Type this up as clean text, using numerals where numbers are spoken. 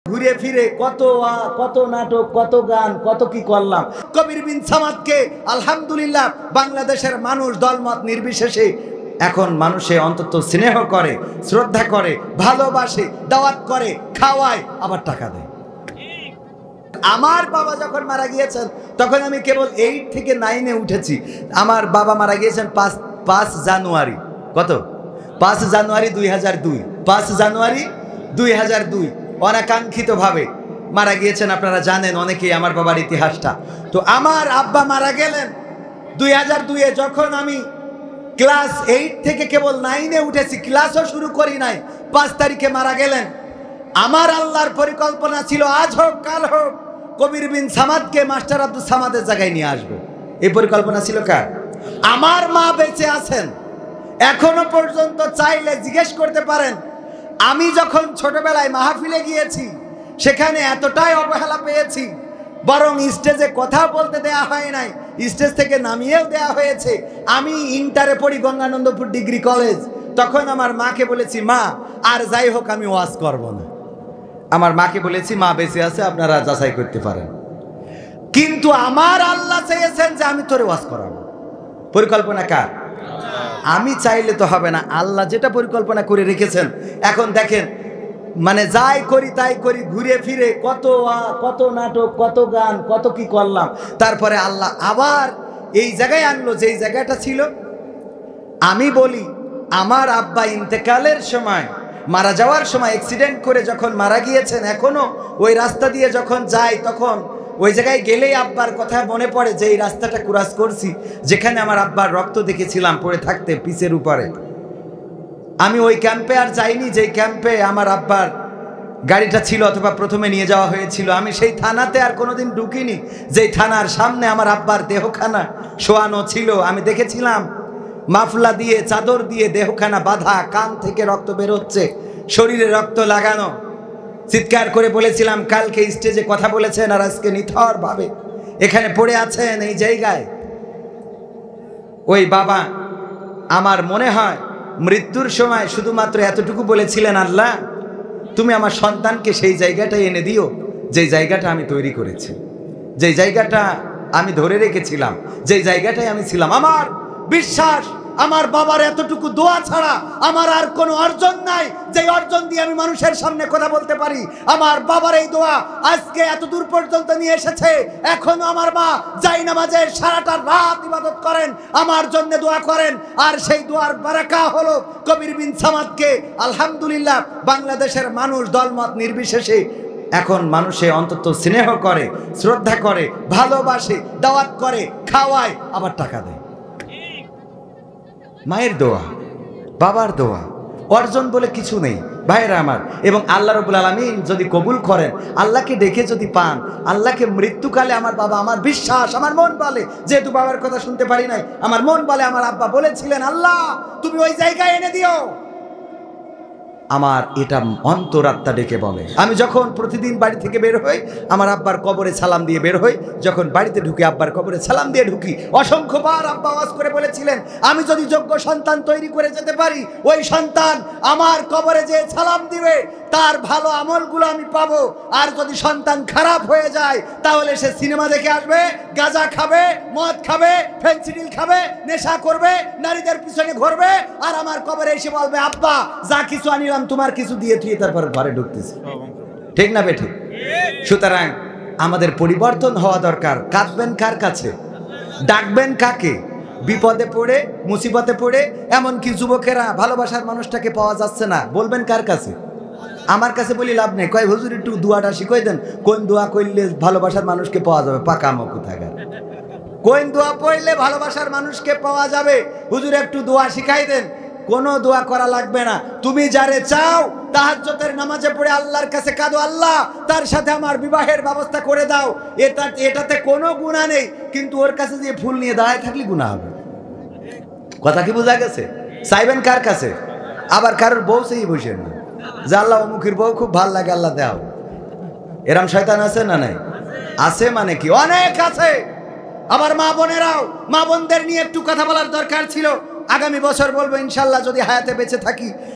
ঘুরে ফিরে কত নাটক, কত গান, কত কি করলাম। কবির বিন সামাদকে আলহামদুলিল্লাহ বাংলাদেশের মানুষ দলমত নির্বিশেষে এখন মানুষে অন্তত স্নেহ করে, শ্রদ্ধা করে, ভালোবাসে, দাওয়াত করে, খাওয়ায়, আবার টাকা দেয়। আমার বাবা যখন মারা গিয়েছেন তখন আমি কেবল 8 থেকে 9-এ উঠেছি। আমার বাবা মারা গিয়েছেন 5 জানুয়ারি। কত? 5 জানুয়ারি 2002। 5 জানুয়ারি 2002 অনাকাঙ্ক্ষিতভাবে মারা গিয়েছেন। আপনারা জানেন অনেকেই আমার বাবার ইতিহাসটা। তো আমার আব্বা মারা গেলেন 2002-এ, যখন আমি ক্লাস 8 থেকে কেবল 9-এ উঠেছি, ক্লাসও শুরু করি নাই। 5 তারিখে মারা গেলেন। আমার আল্লাহর পরিকল্পনা ছিল আজ হোক কাল হোক কবির বিন সামাদকে মাস্টার আব্দুল সামাদের জায়গায় নিয়ে আসবো। এই পরিকল্পনা ছিল কার? আমার মা বেঁচে আছেন এখনো পর্যন্ত, চাইলে জিজ্ঞেস করতে পারেন। আমি যখন ছোটবেলায় মাহফিলে গিয়েছি সেখানে এতটাই অবহেলা পেয়েছি, বরং স্টেজে কথা বলতে দেয়া হয় নাই, স্টেজ থেকে নামিয়েও দেয়া হয়েছে। আমি ইন্টারে পড়ি গঙ্গানন্দপুর ডিগ্রি কলেজ, তখন আমার মাকে বলেছি, মা আর যাই হোক আমি ওয়াজ করব না। আমার মাকে বলেছি, মা বেঁচে আছে, আপনারা যাচাই করতে পারেন। কিন্তু আমার আল্লাহ চেয়েছেন যে আমি তোরে ওয়াজ করাবো। পরিকল্পনা কার? আমি চাইলে তো হবে না, আল্লাহ যেটা পরিকল্পনা করে রেখেছেন। এখন দেখেন, মানে যাই করি তাই করি, ঘুরে ফিরে কত নাটক, কত গান, কত কি করলাম। তারপরে আল্লাহ আবার এই জায়গায় আনলো যেই জায়গাটা ছিল। আমি বলি, আমার আব্বা ইন্তেকালের সময়, মারা যাওয়ার সময় অ্যাক্সিডেন্ট করে যখন মারা গিয়েছেন, এখনো ওই রাস্তা দিয়ে যখন যাই তখন ওই জায়গায় গেলেই আব্বার কথা মনে পড়ে যে এই রাস্তাটা ক্রস করছি, যেখানে আমার আব্বার রক্ত দেখেছিলাম পড়ে থাকতে পিচের উপরে। আমি ওই ক্যাম্পে আর যাইনি যে ক্যাম্পে আমার আব্বার গাড়িটা ছিল অথবা প্রথমে নিয়ে যাওয়া হয়েছিল। আমি সেই থানাতে আর কোনোদিন ঢুকিনি যেই থানার সামনে আমার আব্বার দেহখানা শোয়ানো ছিল। আমি দেখেছিলাম মাফলা দিয়ে, চাদর দিয়ে দেহখানা বাঁধা, কান থেকে রক্ত বেরোচ্ছে, শরীরে রক্ত লাগানো। চিৎকার করে বলেছিলাম, কালকে স্টেজে কথা বলেছেন আর আজকে নিথর ভাবে এখানে পড়ে আছেন এই জায়গায়। ওই বাবা আমার মনে হয় মৃত্যুর সময় শুধুমাত্র এতটুকু বলেছিলেন, আল্লাহ তুমি আমার সন্তানকে সেই জায়গাটায় এনে দিও যেই জায়গাটা আমি তৈরি করেছি, যেই জায়গাটা আমি ধরে রেখেছিলাম, যেই জায়গাটায় আমি ছিলাম। আমার বিশ্বাস আমার বাবার এতটুকু দোয়া ছাড়া আমার আর কোনো অর্জন নাই, যে অর্জন দিয়ে আমি মানুষের সামনে কথা বলতে পারি। আমার বাবার এই দোয়া আজকে এত দূর পর্যন্ত নিয়ে এসেছে। এখনো আমার মা যাই নামাজের সারাটা রাত ইবাদত করেন, আমার জন্য দোয়া করেন। আর সেই দোয়ার বারাকা হলো কবির বিন সামাদকে আলহামদুলিল্লাহ বাংলাদেশের মানুষ দলমত নির্বিশেষে এখন মানুষে অন্তত স্নেহ করে, শ্রদ্ধা করে, ভালোবাসে, দাওয়াত করে, খাওয়ায়, আবার টাকা দেয়। মায়ের দোয়া, বাবার দোয়া, অর্জন বলে কিছু নেই ভাইরা আমার। এবং আল্লাহ রাব্বুল আলামিন যদি কবুল করেন, আল্লাহকে ডেকে যদি পান, আল্লাহকে মৃত্যুকালে আমার বাবা, আমার বিশ্বাস, আমার মন বলে, যেহেতু বাবার কথা শুনতে পারি নাই, আমার মন বলে আমার আব্বা বলেছিলেন, আল্লাহ তুমি ওই জায়গায় এনে দিও। আমার এটা অন্তরাত্মা ডেকে বলে। আমি যখন প্রতিদিন বাড়ি থেকে বের হই, আমার আব্বার কবরে সালাম দিয়ে বের হই। যখন বাড়িতে ঢুকি আব্বার কবরে সালাম দিয়ে ঢুকি। অসংখ্যবার আব্বা ওয়াজ করে বলেছিলেন, আমি যদি যোগ্য সন্তান তৈরি করে যেতে পারি, ওই সন্তান আমার কবরে যে সালাম দিবে তার ভালো আমলগুলো আমি পাবো। আর যদি সন্তান খারাপ হয়ে যায় তাহলে সে সিনেমা দেখে আসবে, গাঁজা খাবে, মদ খাবে, ফেন্সিডিল খাবে, নেশা করবে, নারীদের পিছনে ঘুরবে, আর আমার কবরে এসে বলবে, আব্বা যা কিছু আনিলাম তোমার কিছু দিয়ে তুই তারপর ঘরে ঢুকতেছি। ঠিক না বেঠি? সুতরাং আমাদের পরিবর্তন হওয়া দরকার। কাঁদবেন কার কাছে? ডাকবেন কাকে? বিপদে পড়ে, মুসিবতে পড়ে, এমনকি যুবকেরা ভালোবাসার মানুষটাকে পাওয়া যাচ্ছে না, বলবেন কার কাছে? আমার কাছে বলি লাভ নেই। কয় হুজুর একটু দোয়াটা শিখাই দেন, কোন দোয়া করলে ভালোবাসার মানুষকে পাওয়া যাবে? পাকা মুখ থাকার কোন দোয়া পড়লে ভালোবাসার মানুষকে পাওয়া যাবে? হুজুর একটু দোয়া শিখাই দেন। কোনো দোয়া করা লাগবে না। তুমি যারে চাও তাহাজ্জুদের নামাজে পড়ে আল্লাহর কাছে কাঁদো, আল্লাহ তার সাথে আমার বিবাহের ব্যবস্থা করে দাও। এটাতে কোনো গুনাহ নেই, কিন্তু ওর কাছে যে ফুল নিয়ে দাঁড়ায় থাকলে গুনাহ হবে। কথা কি বোঝা গেছে? চাইবেন কার কাছে? আবার কারোর বউ সেই বসেন না যে আল্লাহ অমুখের বউ খুব ভাল লাগে, আল্লাহ দাও। এরম শয়তান আছে না নাই? আছে মানে কি? অনেক আছে। আবার মা বোনেরাও, মা বোনদের নিয়ে একটু কথা বলার দরকার ছিল। আগামী বছর বলবো ইনশাল্লাহ, যদি হায়াতে বেঁচে থাকি।